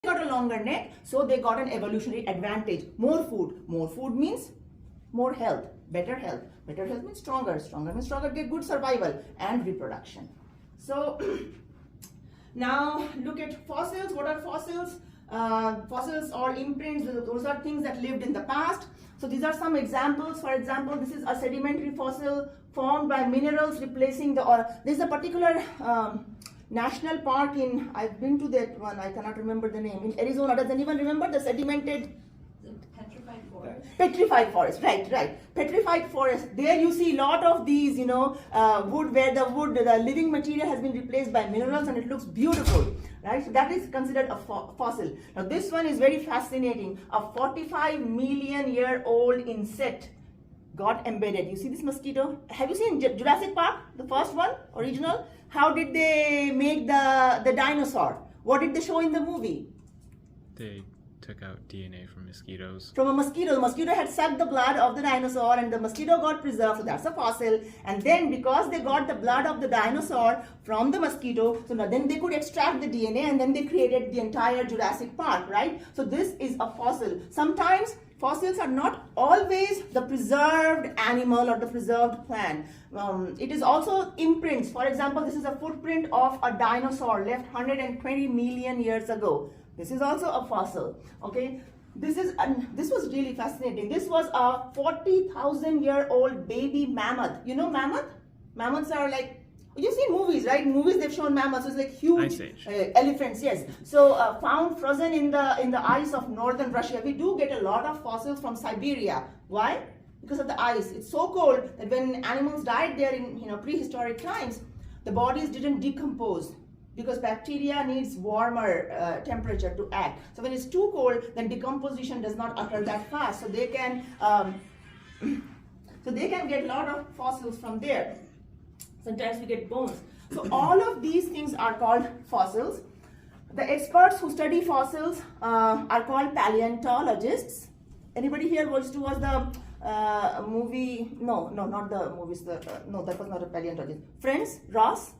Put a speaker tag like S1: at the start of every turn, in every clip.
S1: got a longer neck, so they got an evolutionary advantage. More food means more health, better health means stronger means stronger, get good survival and reproduction. So now look at fossils. What are fossils? Fossils or imprints, those are things that lived in the past. So these are some examples. For example, this is a sedimentary fossil formed by minerals replacing the, or there's a particular national park in, I've been to that one, I cannot remember the name, in Arizona. Does anyone remember the sedimented?
S2: Petrified forest.
S1: Petrified forest, right. Petrified forest. There you see a lot of these, wood, where the living material has been replaced by minerals, and it looks beautiful, right? So that is considered a fossil. Now this one is very fascinating. A 45 million year old insect got embedded. You see this mosquito? Have you seen Jurassic Park, the first one, original? How did they make the dinosaur? What did they show in the movie?
S3: They took out DNA from mosquitoes.
S1: From a mosquito. The mosquito had sucked the blood of the dinosaur and the mosquito got preserved, so that's a fossil. And then because they got the blood of the dinosaur from the mosquito, so now then they could extract the DNA and then they created the entire Jurassic Park, right? So this is a fossil. Sometimes fossils are not always the preserved animal or the preserved plant. It is also imprints. For example, this is a footprint of a dinosaur left 120 million years ago. This is also a fossil, okay? This was really fascinating. This was a 40,000-year-old baby mammoth. You know mammoth? Mammoths are like, you've seen movies, right? In movies they've shown mammoths. It's like huge elephants, yes. So found frozen in the ice of northern Russia. We do get a lot of fossils from Siberia. Why? Because of the ice. It's so cold that when animals died there in prehistoric times, the bodies didn't decompose, because bacteria needs warmer temperature to act. So when it's too cold, then decomposition does not occur that fast. So they can get a lot of fossils from there. Sometimes we get bones. So all of these things are called fossils. The experts who study fossils are called paleontologists. Anybody here watched the movie? No, not the movies. No, that was not a paleontologist. Friends, Ross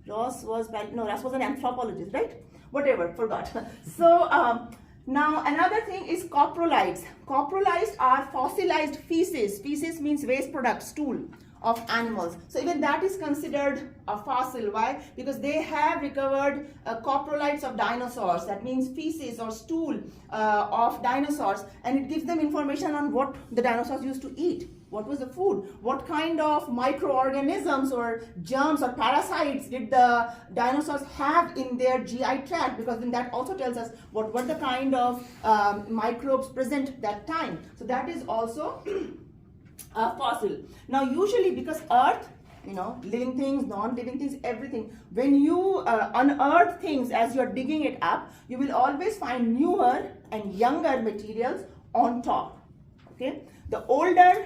S1: was an anthropologist, right? Whatever, forgot. So now another thing is coprolites. Coprolites are fossilized feces. Feces means waste product, stool of animals. So even that is considered a fossil. Why? Because they have recovered coprolites of dinosaurs. That means feces or stool of dinosaurs, and it gives them information on what the dinosaurs used to eat. What was the food? What kind of microorganisms or germs or parasites did the dinosaurs have in their GI tract? Because then that also tells us what were the kind of microbes present that time. So that is also a fossil. Now usually, because earth, living things, non-living things, everything, when you unearth things as you're digging it up, you will always find newer and younger materials on top, okay? The older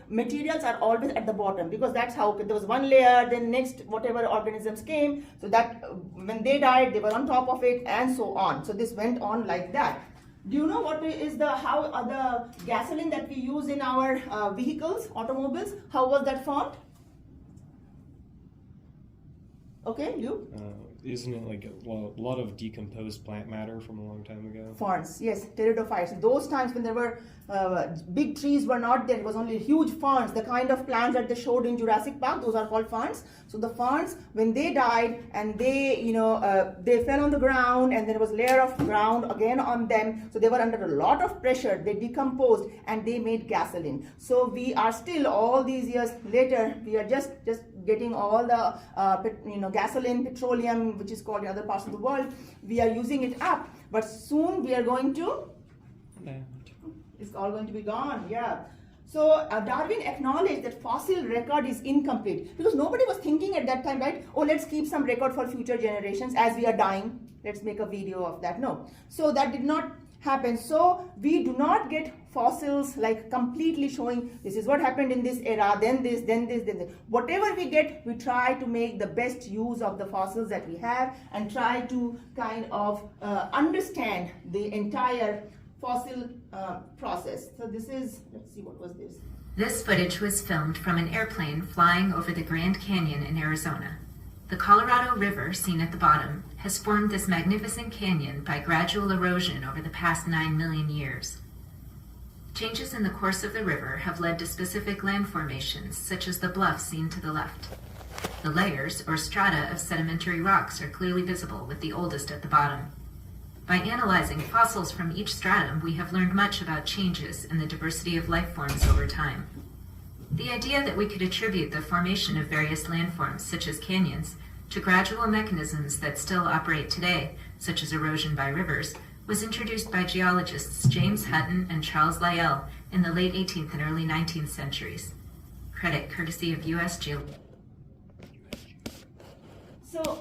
S1: materials are always at the bottom, because that's how there was one layer, then next whatever organisms came, so that when they died they were on top of it, and so on. So this went on like that. Do you know what is the gasoline that we use in our vehicles, automobiles? How was that formed? Okay, Luke?
S4: Isn't it like a lot of decomposed plant matter from a long time ago?
S1: Ferns, yes, pteridophytes. Those times when there were big trees were not there, it was only huge ferns, the kind of plants that they showed in Jurassic Park, those are called ferns. So the ferns, when they died and they, they fell on the ground, and there was a layer of ground again on them, so they were under a lot of pressure, they decomposed and they made gasoline. So we are still, all these years later, we are just getting all the gasoline, petroleum, which is called in other parts of the world, we are using it up, but soon we are going to, it's all going to be gone, yeah. So Darwin acknowledged that fossil record is incomplete, because nobody was thinking at that time, right? Oh, let's keep some record for future generations as we are dying. Let's make a video of that. No. So that did not happen. So we do not get fossils like completely showing this is what happened in this era, then this, then this, then this. Whatever we get, we try to make the best use of the fossils that we have and try to kind of understand the entire fossil process. So this is, let's see, what was this?
S5: This footage was filmed from an airplane flying over the Grand Canyon in Arizona. The Colorado River, seen at the bottom, has formed this magnificent canyon by gradual erosion over the past 9 million years. Changes in the course of the river have led to specific land formations, such as the bluff seen to the left. The layers, or strata, of sedimentary rocks are clearly visible, with the oldest at the bottom. By analyzing fossils from each stratum, we have learned much about changes in the diversity of life forms over time. The idea that we could attribute the formation of various landforms, such as canyons, to gradual mechanisms that still operate today, such as erosion by rivers, was introduced by geologists James Hutton and Charles Lyell in the late 18th and early 19th centuries. Credit courtesy of U.S. Geological.
S1: So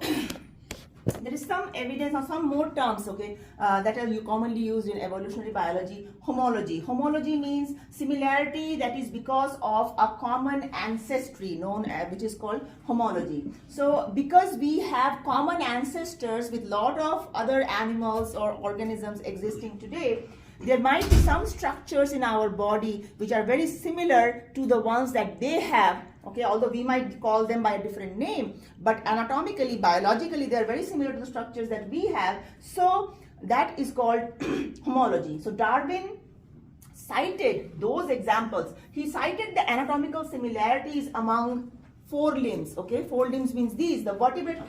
S1: there is some evidence or some more terms, okay, that are commonly used in evolutionary biology. Homology. Homology means similarity that is because of a common ancestry known as, which is called homology. So because we have common ancestors with lot of other animals or organisms existing today, there might be some structures in our body which are very similar to the ones that they have, okay, although we might call them by a different name, but anatomically, biologically, they are very similar to the structures that we have. So that is called homology. So Darwin cited those examples. He cited the anatomical similarities among forelimbs, okay. Forelimbs means these, the vertebrate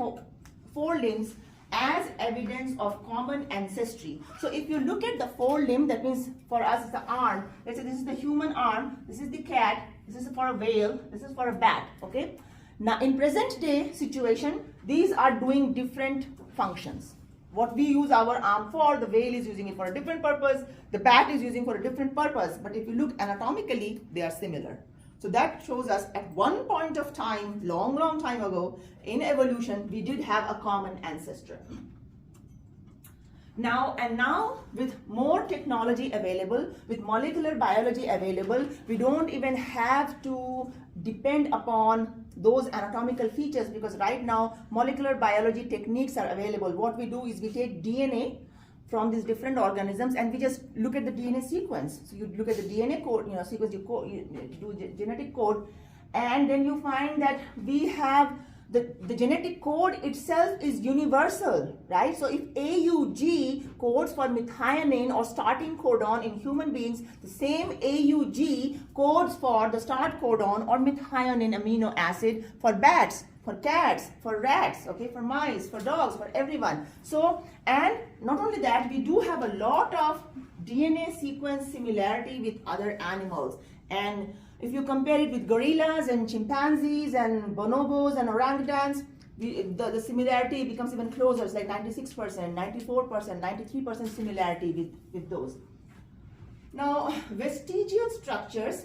S1: forelimbs, as evidence of common ancestry. So if you look at the forelimb, that means for us it's the arm. Let's say this is the human arm, this is the cat, this is for a whale, this is for a bat, okay? Now in present day situation, these are doing different functions. What we use our arm for, the whale is using it for a different purpose, the bat is using for a different purpose, but if you look anatomically, they are similar. So that shows us at one point of time, long time ago, in evolution, we did have a common ancestor. Now with more technology available, with molecular biology available, we don't even have to depend upon those anatomical features, because right now molecular biology techniques are available. What we do is we take DNA from these different organisms and we just look at the DNA sequence. So you look at the DNA code, sequence, you do genetic code, and then you find that we have the genetic code itself is universal, right? So if AUG codes for methionine or starting codon in human beings, the same AUG codes for the start codon or methionine amino acid for bats, for cats, for rats, okay, for mice, for dogs, for everyone. So, and not only that, we do have a lot of DNA sequence similarity with other animals. And if you compare it with gorillas and chimpanzees and bonobos and orangutans, the similarity becomes even closer. It's like 96%, 94%, 93% similarity with those. Now, vestigial structures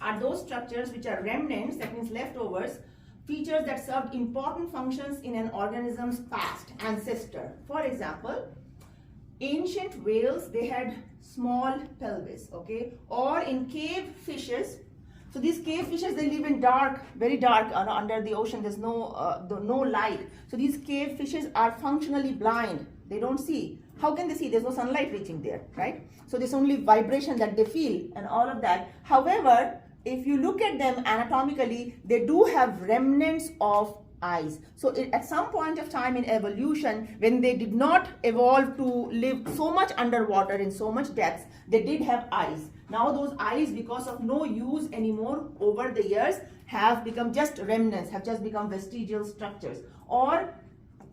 S1: are those structures which are remnants, that means leftovers, features that served important functions in an organism's past ancestor. For example, ancient whales, they had small pelvis, okay, or in cave fishes. So these cave fishes, they live in dark, very dark, under the ocean. There's no light. So these cave fishes are functionally blind. They don't see. How can they see? There's no sunlight reaching there, right? So there's only vibration that they feel and all of that. However, if you look at them anatomically, they do have remnants of eyes. So at some point of time in evolution, when they did not evolve to live so much underwater in so much depth, they did have eyes. Now those eyes, because of no use anymore over the years, have become just remnants, have just become vestigial structures. Or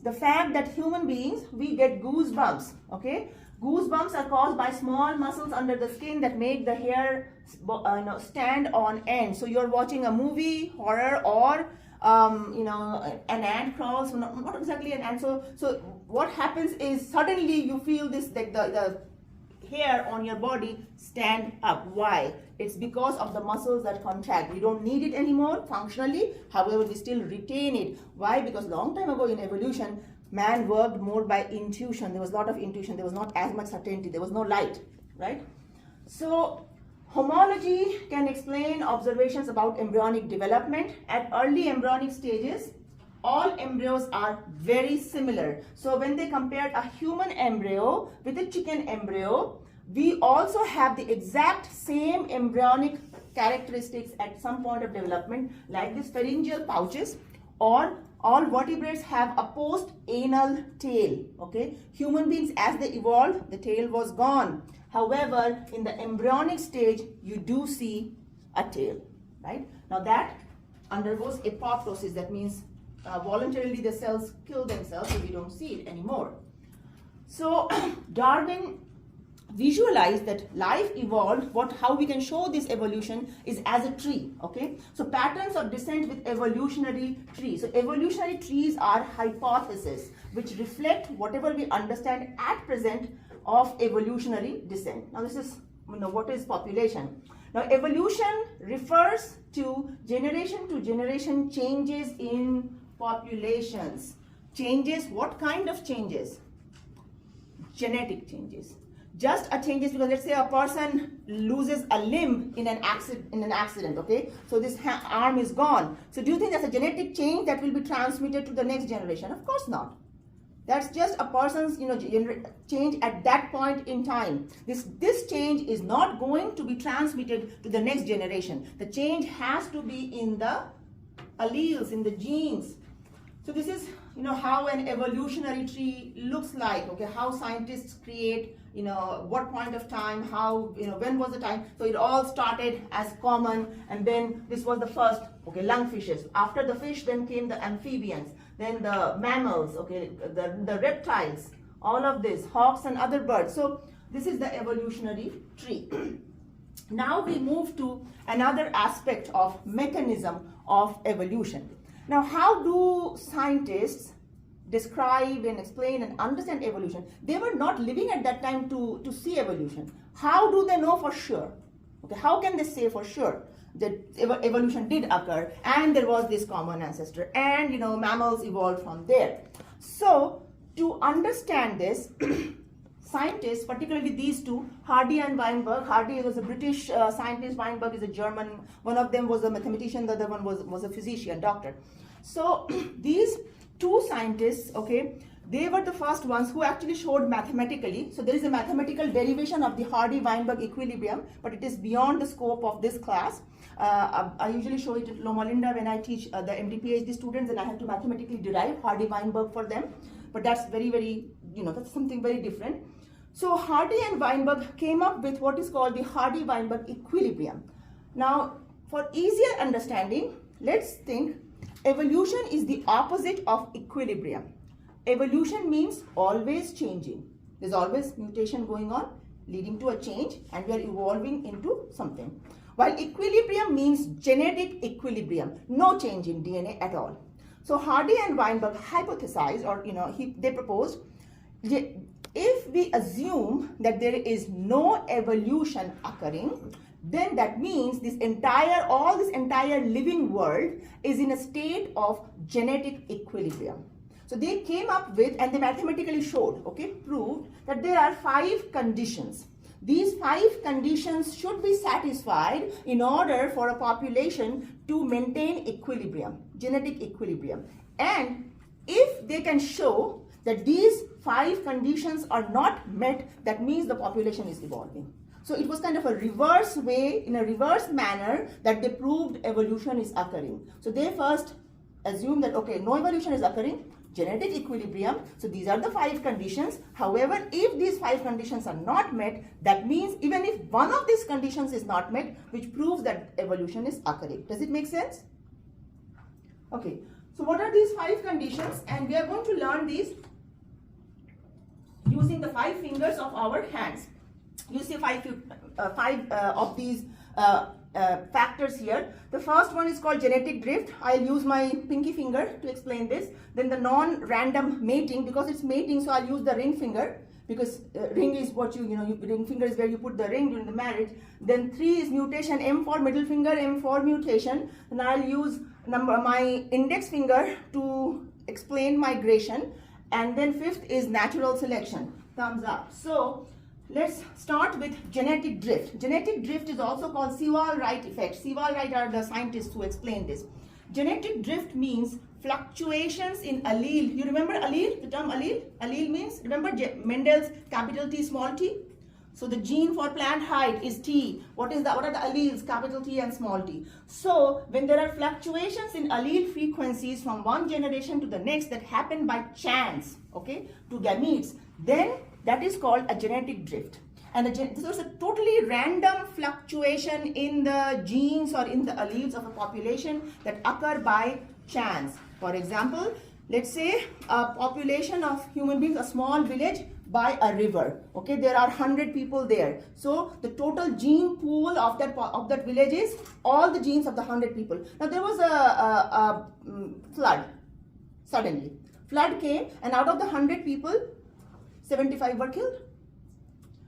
S1: the fact that human beings, we get goosebumps, okay? Goosebumps are caused by small muscles under the skin that make the hair stand on end. So you're watching a movie, horror, or an ant crawls, not exactly an ant. So what happens is suddenly you feel this, like the hair on your body stand up. Why? It's because of the muscles that contract. We don't need it anymore functionally. However, we still retain it. Why? Because long time ago in evolution, man worked more by intuition. There was a lot of intuition. There was not as much certainty. There was no light, right? So homology can explain observations about embryonic development. At early embryonic stages, all embryos are very similar. So when they compared a human embryo with a chicken embryo, we also have the exact same embryonic characteristics at some point of development, like these pharyngeal pouches or all vertebrates have a post-anal tail, okay? Human beings, as they evolved, the tail was gone. However, in the embryonic stage, you do see a tail, right? Now that undergoes apoptosis, that means voluntarily the cells kill themselves, so we don't see it anymore. So Darwin visualized that life evolved. How we can show this evolution is as a tree, okay? So patterns of descent with evolutionary trees. So evolutionary trees are hypotheses which reflect whatever we understand at present of evolutionary descent. Now this is, what is population? Now evolution refers to generation changes in populations. Changes, what kind of changes? Genetic changes. Just a changes, because let's say a person loses a limb in an accident, okay? So this arm is gone. So do you think that's a genetic change that will be transmitted to the next generation? Of course not. That's just a person's change at that point in time. This change is not going to be transmitted to the next generation. The change has to be in the alleles, in the genes. So this is how an evolutionary tree looks like, okay? How scientists create, what point of time, how, when was the time. So it all started as common, and then this was the first, okay, lungfishes. After the fish, then came the amphibians, then the mammals, okay, the reptiles, all of this, hawks and other birds. So this is the evolutionary tree. Now we move to another aspect of mechanism of evolution. Now, how do scientists describe and explain and understand evolution? They were not living at that time to see evolution. How do they know for sure? Okay, how can they say for sure that evolution did occur and there was this common ancestor and mammals evolved from there? So to understand this, scientists, particularly these two, Hardy and Weinberg. Hardy was a British scientist, Weinberg is a German. One of them was a mathematician, the other one was a physician, doctor. So these two scientists, okay, they were the first ones who actually showed mathematically. So there is a mathematical derivation of the Hardy-Weinberg equilibrium, but it is beyond the scope of this class. I usually show it at Loma Linda when I teach the MD PhD students, and I have to mathematically derive Hardy-Weinberg for them. But that's very, that's something very different. So Hardy and Weinberg came up with what is called the Hardy-Weinberg equilibrium. Now, for easier understanding, let's think evolution is the opposite of equilibrium. Evolution means always changing. There's always mutation going on, leading to a change, and we are evolving into something. While equilibrium means genetic equilibrium, no change in DNA at all. So Hardy and Weinberg hypothesized, or they proposed, if we assume that there is no evolution occurring, then that means all this entire living world is in a state of genetic equilibrium. So they came up with, and they mathematically showed, okay, proved that there are 5 conditions. These 5 conditions should be satisfied in order for a population to maintain equilibrium, genetic equilibrium. And if they can show that these 5 conditions are not met, that means the population is evolving. So it was kind of a reverse way, in a reverse manner, that they proved evolution is occurring. So they first assumed that, okay, no evolution is occurring, genetic equilibrium. So these are the 5 conditions. However, if these 5 conditions are not met, that means even if one of these conditions is not met, which proves that evolution is occurring. Does it make sense? Okay. So what are these 5 conditions? And we are going to learn these using the 5 fingers of our hands. You see 5 of these factors here. The first one is called genetic drift. I'll use my pinky finger to explain this. Then the non-random mating, because it's mating, so I'll use the ring finger, because ring is what ring finger is where you put the ring during the marriage. Then 3 is mutation, M for middle finger, M for mutation. And I'll use my index finger to explain migration. And then 5th is natural selection, thumbs up. So let's start with genetic drift. Genetic drift is also called Sewall-Wright effect. Sewall-Wright are the scientists who explain this. Genetic drift means fluctuations in allele. You remember allele, the term allele? Allele means, remember Mendel's capital T, small t? So the gene for plant height is T. What are the alleles? Capital T and small t. So when there are fluctuations in allele frequencies from one generation to the next that happen by chance, okay, to gametes, then that is called a genetic drift. And so it's a totally random fluctuation in the genes or in the alleles of a population that occur by chance. For example, let's say a population of human beings, a small village by a river. Okay, there are 100 people there. So the total gene pool of that village is all the genes of the 100 people. Now there was a flood. Suddenly, flood came, and out of the 100 people, 75 were killed.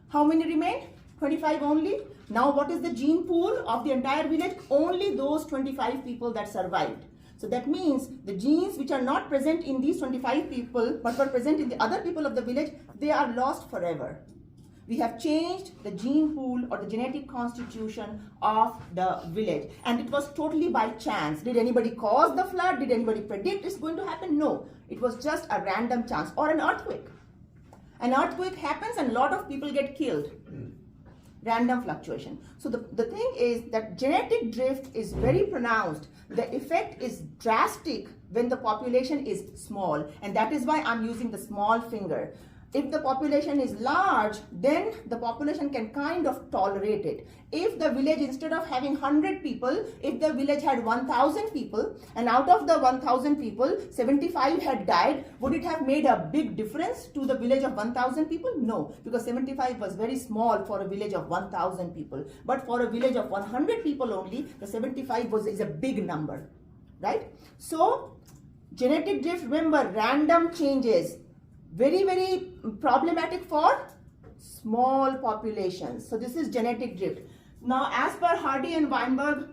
S1: How many remained? 25 only. Now what is the gene pool of the entire village? Only those 25 people that survived. So that means the genes which are not present in these 25 people but were present in the other people of the village, they are lost forever. We have changed the gene pool or the genetic constitution of the village, and it was totally by chance. Did anybody cause the flood? Did anybody predict it's going to happen? No, it was just a random chance. Or an earthquake. An earthquake happens and a lot of people get killed. Random fluctuation. So the thing is that genetic drift is very pronounced. The effect is drastic when the population is small, and that is why I'm using the small finger. If the population is large, then the population can kind of tolerate it. If the village, instead of having 100 people, if the village had 1,000 people, and out of the 1,000 people, 75 had died, would it have made a big difference to the village of 1,000 people? No, because 75 was very small for a village of 1,000 people. But for a village of 100 people only, the 75 is a big number, right? So, genetic drift, remember, random changes. Very, very problematic for small populations. So this is genetic drift. Now, as per Hardy and Weinberg,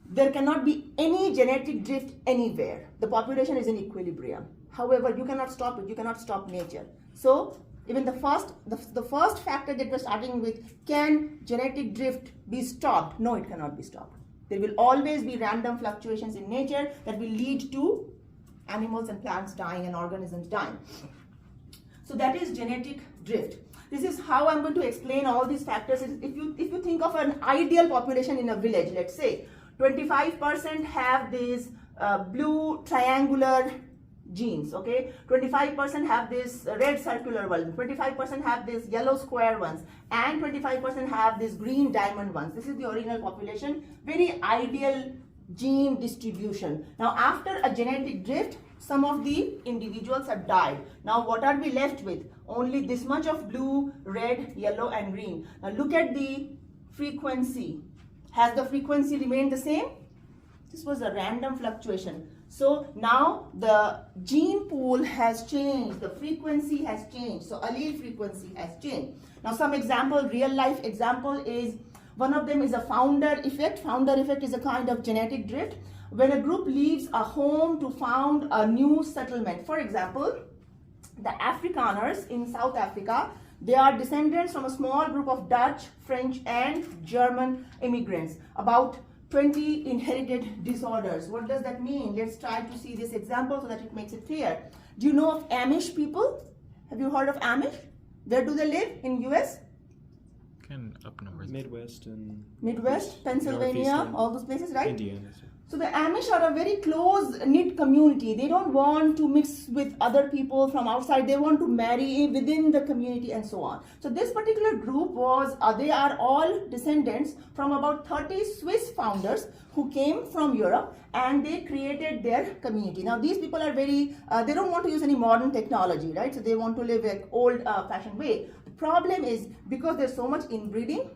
S1: there cannot be any genetic drift anywhere. The population is in equilibrium. However, you cannot stop it. You cannot stop nature. So even the first factor that we're starting with, can genetic drift be stopped? No, it cannot be stopped. There will always be random fluctuations in nature that will lead to animals and plants dying and organisms dying. So that is genetic drift. This is how I'm going to explain all these factors. If you think of an ideal population in a village, let's say 25% have these blue triangular genes, okay? 25% have this red circular ones, 25% have these yellow square ones, and 25% have these green diamond ones. This is the original population, very ideal gene distribution. Now after a genetic drift, some of the individuals have died. Now what are we left with? Only this much of blue, red, yellow and green. Now look at the frequency. Has the frequency remained the same? This was a random fluctuation. So now the gene pool has changed, the frequency has changed. So allele frequency has changed. Now some example, real life example is, one of them is a founder effect. Founder effect is a kind of genetic drift. When a group leaves a home to found a new settlement, for example, the Afrikaners in South Africa, they are descendants from a small group of Dutch, French and German immigrants. About 20 inherited disorders. What does that mean? Let's try to see this example so that it makes it clear. Do you know of Amish people? Have you heard of Amish? Where do they live in US?
S3: Kind of up north.
S1: Midwest, Pennsylvania,
S4: Northeastern.
S1: all those places, right?
S4: Indiana.
S1: So the Amish are a very close-knit community. They don't want to mix with other people from outside. They want to marry within the community and so on. So this particular group was, they are all descendants from about 30 Swiss founders who came from Europe, and they created their community. Now these people are very, they don't want to use any modern technology, right? So they want to live an old-fashioned way. The problem is, because there's so much inbreeding,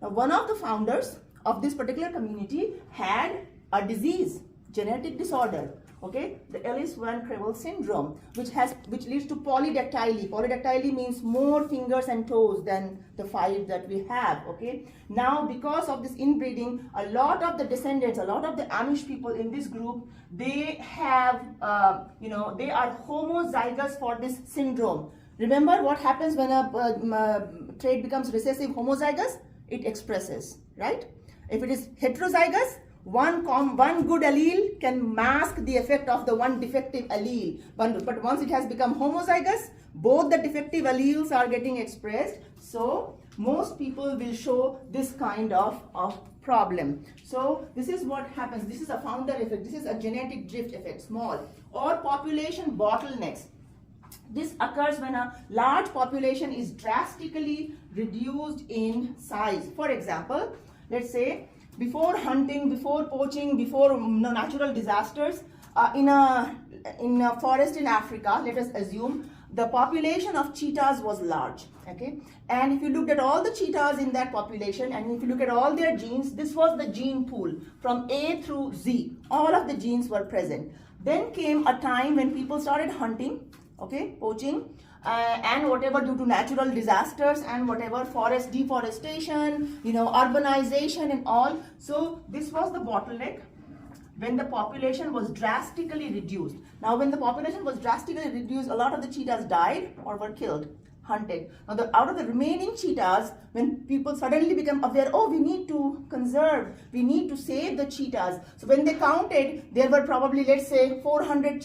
S1: now one of the founders of this particular community had a disease, genetic disorder, okay, the Ellis-Van Creveld syndrome, which leads to polydactyly. Polydactyly means more fingers and toes than the 5 that we have, okay. Now, because of this inbreeding, a lot of the descendants, a lot of the Amish people in this group, they have, they are homozygous for this syndrome. Remember what happens when a trait becomes recessive homozygous? It expresses, right? If it is heterozygous, one good allele can mask the effect of the one defective allele. But once it has become homozygous, both the defective alleles are getting expressed. So most people will show this kind of problem. So this is what happens. This is a founder effect. This is a genetic drift effect, small, or population bottlenecks. This occurs when a large population is drastically reduced in size. For example, let's say before hunting, before poaching, before natural disasters, in a forest in Africa, let us assume the population of cheetahs was large, okay? And if you looked at all the cheetahs in that population, and if you look at all their genes, this was the gene pool from A through Z. All of the genes were present. Then came a time when people started hunting, okay, poaching, and whatever, due to natural disasters and whatever, forest deforestation, urbanization and all. So this was the bottleneck when the population was drastically reduced. Now when the population was drastically reduced, a lot of the cheetahs died or were killed, hunted. Now out of the remaining cheetahs, when people suddenly become aware, oh, we need to conserve, we need to save the cheetahs. So when they counted, there were probably, let's say, 400